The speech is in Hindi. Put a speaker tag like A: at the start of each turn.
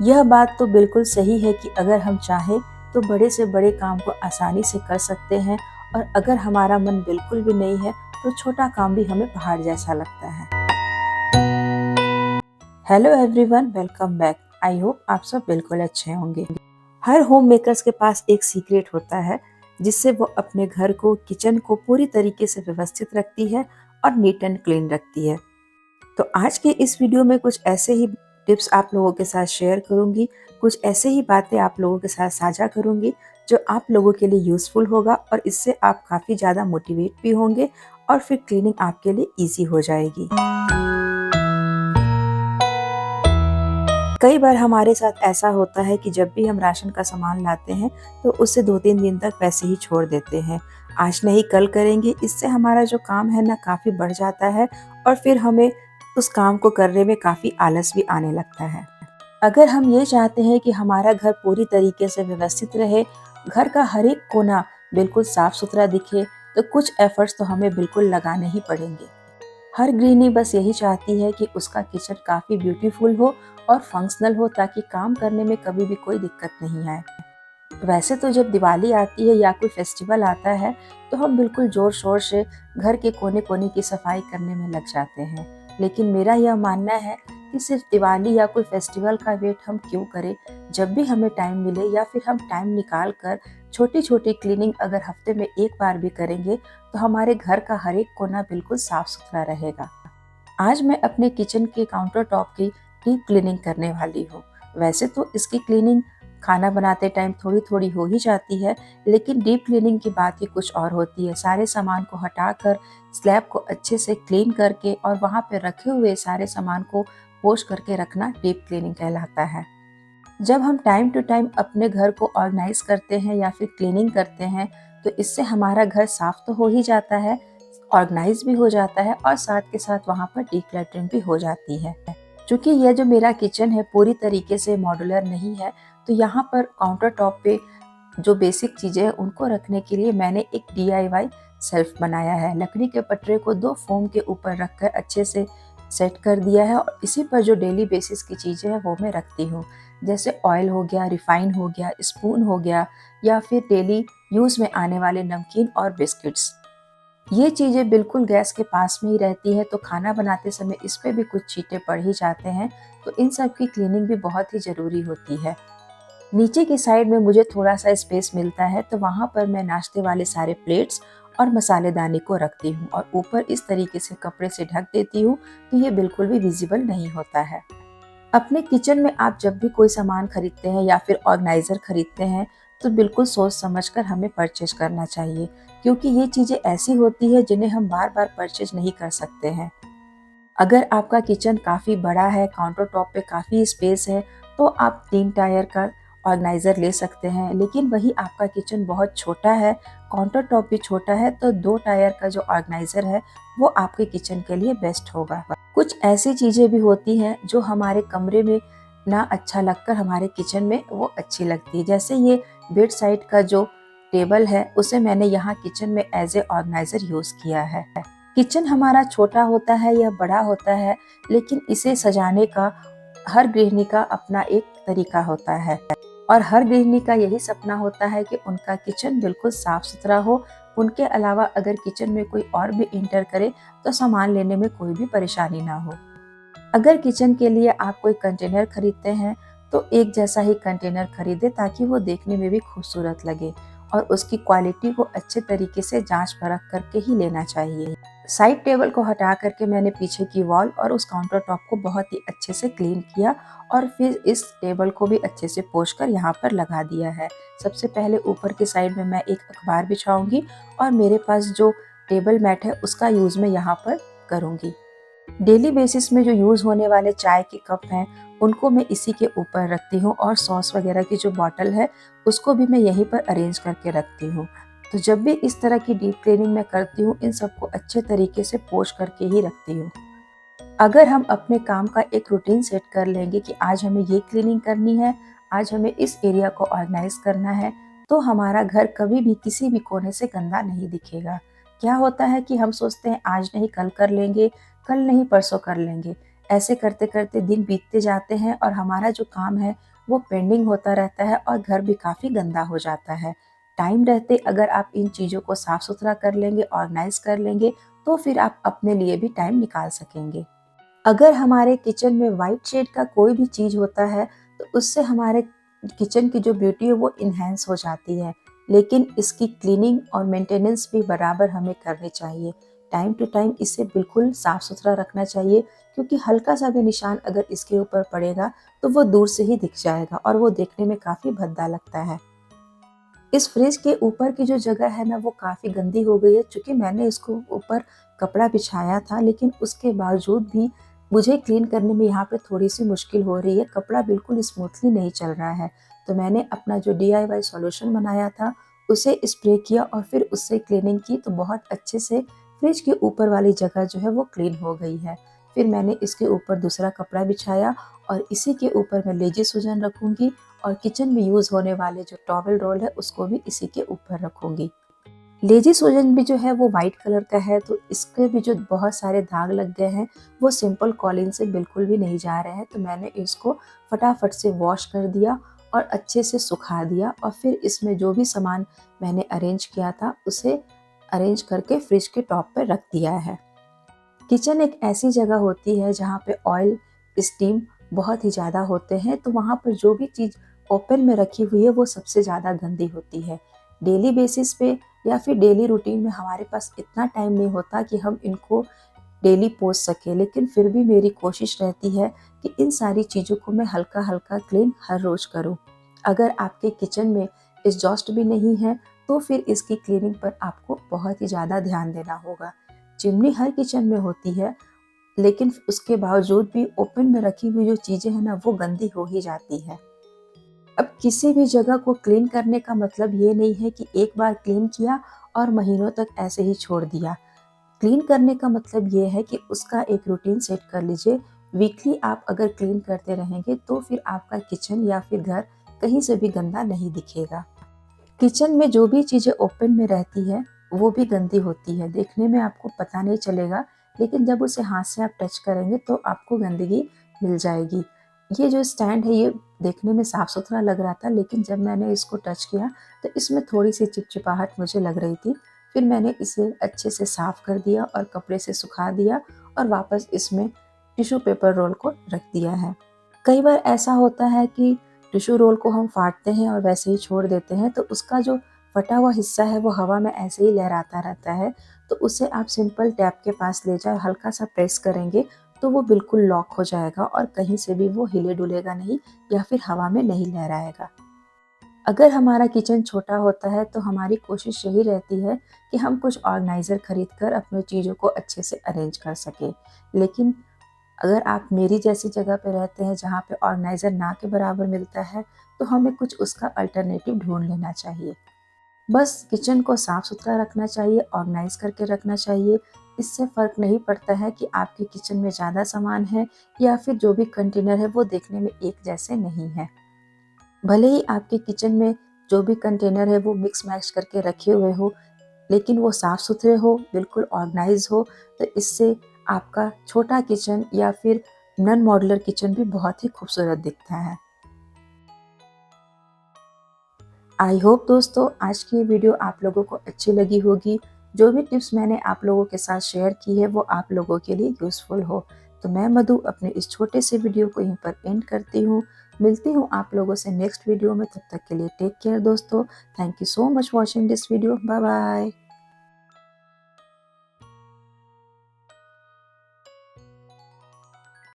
A: यह बात तो बिल्कुल सही है कि अगर हम चाहें तो बड़े से बड़े काम को आसानी से कर सकते हैं और अगर हमारा मन बिल्कुल भी नहीं है तो छोटा काम भी हमें पहाड़ जैसा लगता है। Hello everyone, welcome back. I hope आप सब बिल्कुल अच्छे होंगे। हर होम मेकर्स के पास एक सीक्रेट होता है जिससे वो अपने घर को, किचन को पूरी तरीके से व्यवस्थित रखती है और नीट एंड क्लीन रखती है। तो आज के इस वीडियो में कुछ ऐसे ही टिप्स आप लोगों के साथ शेयर करूंगी, कुछ ऐसे ही बातें आप लोगों के साथ साझा करूंगी जो आप लोगों के लिए यूजफुल होगा और इससे आप काफ़ी ज़्यादा मोटिवेट भी होंगे और फिर क्लीनिंग आपके लिए ईजी हो जाएगी। कई बार हमारे साथ ऐसा होता है कि जब भी हम राशन का सामान लाते हैं तो उसे 2-3 दिन तक वैसे ही छोड़ देते हैं। आज नहीं कल करेंगे, इससे हमारा जो काम है ना काफ़ी बढ़ जाता है और फिर हमें उस काम को करने में काफ़ी आलस भी आने लगता है। अगर हम ये चाहते हैं कि हमारा घर पूरी तरीके से व्यवस्थित रहे, घर का हर एक कोना बिल्कुल साफ सुथरा दिखे, तो कुछ एफर्ट्स तो हमें बिल्कुल लगाने ही पड़ेंगे। हर गृहिणी बस यही चाहती है कि उसका किचन काफ़ी ब्यूटीफुल हो और फंक्शनल हो ताकि काम करने में कभी भी कोई दिक्कत नहीं आए। वैसे तो जब दिवाली आती है या कोई फेस्टिवल आता है तो हम बिल्कुल जोर शोर से घर के कोने कोने की सफाई करने में लग जाते हैं, लेकिन मेरा यह मानना है कि सिर्फ दिवाली या कोई फेस्टिवल का वेट हम क्यों करें। जब भी हमें टाइम मिले या फिर हम टाइम निकाल कर छोटी छोटी क्लीनिंग अगर हफ्ते में एक बार भी करेंगे तो हमारे घर का हर एक कोना बिल्कुल साफ सुथरा रहेगा। आज मैं अपने किचन के काउंटर टॉप की डीप क्लीनिंग करने वाली हूँ। वैसे तो इसकी क्लीनिंग खाना बनाते टाइम थोड़ी थोड़ी हो ही जाती है, लेकिन डीप क्लीनिंग की बात ही कुछ और होती है। सारे सामान को हटाकर स्लैब को अच्छे से क्लीन करके और वहाँ पे रखे हुए सारे सामान को पोंछ करके रखना डीप क्लीनिंग कहलाता है। जब हम टाइम टू टाइम अपने घर को ऑर्गेनाइज करते हैं या फिर क्लीनिंग करते हैं तो इससे हमारा घर साफ तो हो ही जाता है, ऑर्गेनाइज भी हो जाता है और साथ के साथ वहाँ पर डिक्लटरिंग भी हो जाती है। क्योंकि यह जो मेरा किचन है पूरी तरीके से मॉड्यूलर नहीं है, तो यहाँ पर काउंटर टॉप पे जो बेसिक चीज़ें हैं उनको रखने के लिए मैंने एक DIY शेल्फ बनाया है। लकड़ी के पटरे को 2 फोम के ऊपर रखकर अच्छे से सेट कर दिया है और इसी पर जो डेली बेसिस की चीज़ें हैं वो मैं रखती हूँ। जैसे ऑयल हो गया, रिफाइन हो गया, स्पून हो गया या फिर डेली यूज़ में आने वाले नमकीन और बिस्किट्स। ये चीज़ें बिल्कुल गैस के पास में ही रहती है, तो खाना बनाते समय इस पे भी कुछ छींटे पड़ ही जाते हैं, तो इन सब की क्लीनिंग भी बहुत ही ज़रूरी होती है। नीचे की साइड में मुझे थोड़ा सा स्पेस मिलता है तो वहाँ पर मैं नाश्ते वाले सारे प्लेट्स और मसालेदानी को रखती हूँ और ऊपर इस तरीके से कपड़े से ढक देती हूँ तो ये बिल्कुल भी विजिबल नहीं होता है। अपने किचन में आप जब भी कोई सामान खरीदते हैं या फिर ऑर्गेनाइजर खरीदते हैं तो बिल्कुल सोच समझकर हमें परचेज करना चाहिए, क्योंकि ये चीज़ें ऐसी होती है जिन्हें हम बार बार परचेज नहीं कर सकते हैं। अगर आपका किचन काफ़ी बड़ा है, काउंटर टॉप पे काफ़ी स्पेस है, तो आप 3 टायर का ऑर्गेनाइज़र ले सकते हैं। लेकिन वही आपका किचन बहुत छोटा है, काउंटर टॉप भी छोटा है, तो 2 टायर का जो ऑर्गेनाइज़र है वो आपके किचन के लिए बेस्ट होगा। कुछ ऐसी चीज़ें भी होती हैं जो हमारे कमरे में ना अच्छा लगकर हमारे किचन में वो अच्छी लगती है। जैसे ये बेड साइड का जो टेबल है उसे मैंने यहाँ किचन में एज ए ऑर्गेनाइज़र यूज़ किया है। किचन हमारा छोटा होता है या बड़ा होता है, लेकिन इसे सजाने का हर गृहिणी का अपना एक तरीका होता है और हर गृहिणी का यही सपना होता है कि उनका किचन बिल्कुल साफ सुथरा हो। उनके अलावा अगर किचन में कोई और भी इंटर करे तो सामान लेने में कोई भी परेशानी ना हो। अगर किचन के लिए आप कोई कंटेनर खरीदते हैं तो एक जैसा ही कंटेनर खरीदें ताकि वो देखने में भी खूबसूरत लगे और उसकी क्वालिटी को अच्छे तरीके से जांच परख करके ही लेना चाहिए। साइड टेबल को हटा करके मैंने पीछे की वॉल और उस काउंटर टॉप को बहुत ही अच्छे से क्लीन किया और फिर इस टेबल को भी अच्छे से पोंछकर यहाँ पर लगा दिया है। सबसे पहले ऊपर की साइड में मैं एक अखबार बिछाऊंगी और मेरे पास जो टेबल मैट है उसका यूज़ मैं यहाँ पर करूँगी। डेली बेसिस में जो यूज़ होने वाले चाय के कप हैं उनको मैं इसी के ऊपर रखती हूँ और सॉस वगैरह की जो बॉटल है उसको भी मैं यहीं पर अरेंज करके रखती हूँ। तो जब भी इस तरह की डीप क्लीनिंग मैं करती हूँ इन सबको अच्छे तरीके से पोंछ करके ही रखती हूँ। अगर हम अपने काम का एक रूटीन सेट कर लेंगे कि आज हमें ये क्लीनिंग करनी है, आज हमें इस एरिया को ऑर्गेनाइज करना है, तो हमारा घर कभी भी किसी भी कोने से गंदा नहीं दिखेगा। क्या होता है कि हम सोचते हैं आज नहीं कल कर लेंगे, कल नहीं परसों कर लेंगे। ऐसे करते करते दिन बीतते जाते हैं और हमारा जो काम है वो पेंडिंग होता रहता है और घर भी काफ़ी गंदा हो जाता है। टाइम रहते अगर आप इन चीज़ों को साफ सुथरा कर लेंगे, ऑर्गेनाइज कर लेंगे, तो फिर आप अपने लिए भी टाइम निकाल सकेंगे। अगर हमारे किचन में वाइट शेड का कोई भी चीज़ होता है, तो उससे हमारे किचन की जो ब्यूटी है वो इन्हेंस हो जाती है। लेकिन इसकी क्लीनिंग और मेंटेनेंस भी बराबर हमें करनी चाहिए। टाइम टू टाइम इसे बिल्कुल साफ सुथरा रखना चाहिए, क्योंकि हल्का सा भी निशान अगर इसके ऊपर पड़ेगा तो वो दूर से ही दिख जाएगा और वो देखने में काफ़ी भद्दा लगता है। इस फ्रिज के ऊपर की जो जगह है ना वो काफ़ी गंदी हो गई है, चूँकि मैंने इसको ऊपर कपड़ा बिछाया था, लेकिन उसके बावजूद भी मुझे क्लीन करने में यहाँ पे थोड़ी-सी मुश्किल हो रही है। कपड़ा बिल्कुल स्मूथली नहीं चल रहा है। तो मैंने अपना जो डीआईवाई सॉल्यूशन बनाया था, उसे स्प्रे किया और फिर उससे क्लीनिंग की, तो बहुत अच्छे से फ्रिज के ऊपर वाली जगह जो है वो क्लीन हो गई है। फिर मैंने इसके ऊपर दूसरा कपड़ा बिछाया और इसी के ऊपर मैं लेज़ी सुजन रखूँगी और किचन में यूज़ होने वाले जो टॉवल रोल है उसको भी इसी के ऊपर रखूँगी। लेज़ी सुजन भी जो है वो वाइट कलर का है, तो इसके भी जो बहुत सारे दाग लग गए हैं वो सिंपल कॉलिन से बिल्कुल भी नहीं जा रहे हैं। तो मैंने इसको फटाफट से वॉश कर दिया और अच्छे से सुखा दिया और फिर इसमें जो भी सामान मैंने अरेंज किया था उसे अरेंज करके फ्रिज के टॉप पर रख दिया है। किचन एक ऐसी जगह होती है जहाँ पे ऑयल, स्टीम बहुत ही ज़्यादा होते हैं, तो वहाँ पर जो भी चीज़ ओपन में रखी हुई है वो सबसे ज़्यादा गंदी होती है। डेली बेसिस पे या फिर डेली रूटीन में हमारे पास इतना टाइम नहीं होता कि हम इनको डेली पोंछ सकें, लेकिन फिर भी मेरी कोशिश रहती है कि इन सारी चीज़ों को मैं हल्का-हल्का क्लीन हर रोज़ करूँ। अगर आपके किचन में एग्ज़ॉस्ट भी नहीं है, तो फिर इसकी क्लीनिंग पर आपको बहुत ही ज़्यादा ध्यान देना होगा। चिमनी हर किचन में होती है, लेकिन उसके बावजूद भी ओपन में रखी हुई जो चीज़ें हैं ना वो गंदी हो ही जाती है। अब किसी भी जगह को क्लीन करने का मतलब ये नहीं है कि एक बार क्लीन किया और महीनों तक ऐसे ही छोड़ दिया। क्लीन करने का मतलब ये है कि उसका एक रूटीन सेट कर लीजिए। वीकली आप अगर क्लीन करते रहेंगे तो फिर आपका किचन या फिर घर कहीं से भी गंदा नहीं दिखेगा। किचन में जो भी चीज़ें ओपन में रहती है वो भी गंदी होती है। देखने में आपको पता नहीं चलेगा, लेकिन जब उसे हाथ से आप टच करेंगे तो आपको गंदगी मिल जाएगी। ये जो स्टैंड है ये देखने में साफ सुथरा लग रहा था, लेकिन जब मैंने इसको टच किया तो इसमें थोड़ी सी चिपचिपाहट मुझे लग रही थी। फिर मैंने इसे अच्छे से साफ कर दिया और कपड़े से सुखा दिया और वापस इसमें टिश्यू पेपर रोल को रख दिया है। कई बार ऐसा होता है कि टिश्यू रोल को हम फाड़ते हैं और वैसे ही छोड़ देते हैं, तो उसका जो फटा हुआ हिस्सा है वो हवा में ऐसे ही लहराता रहता है। तो उसे आप सिंपल टैप के पास ले जाए, हल्का सा प्रेस करेंगे तो वो बिल्कुल लॉक हो जाएगा और कहीं से भी वो हिले डुलेगा नहीं या फिर हवा में नहीं लहराएगा। अगर हमारा किचन छोटा होता है तो हमारी कोशिश यही रहती है कि हम कुछ ऑर्गेनाइज़र खरीद कर अपनी चीज़ों को अच्छे से अरेंज कर सकें। लेकिन अगर आप मेरी जैसी जगह पे रहते हैं जहाँ पे ऑर्गेनाइज़र ना के बराबर मिलता है, तो हमें कुछ उसका अल्टरनेटिव ढूँढ लेना चाहिए। बस किचन को साफ-सुथरा रखना चाहिए, ऑर्गेनाइज़ करके रखना चाहिए। इससे फ़र्क नहीं पड़ता है कि आपके किचन में ज़्यादा सामान है या फिर जो भी कंटेनर है वो देखने में एक जैसे नहीं है। भले ही आपके किचन में जो भी कंटेनर है वो मिक्स मैच करके रखे हुए हो, लेकिन वो साफ-सुथरे हो, बिल्कुल ऑर्गेनाइज़ हो, तो इससे आपका छोटा किचन या फिर नॉन मॉड्यूलर किचन भी बहुत ही खूबसूरत दिखता है। आई होप दोस्तों आज की ये वीडियो आप लोगों को अच्छी लगी होगी। जो भी टिप्स मैंने आप लोगों के साथ शेयर की है वो आप लोगों के लिए यूज़फुल हो। तो मैं मधु अपने इस छोटे से वीडियो को यहीं पर एंड करती हूँ। मिलती हूँ आप लोगों से नेक्स्ट वीडियो में, तब तक के लिए टेक केयर दोस्तों। Thank you so much watching this video. Bye bye.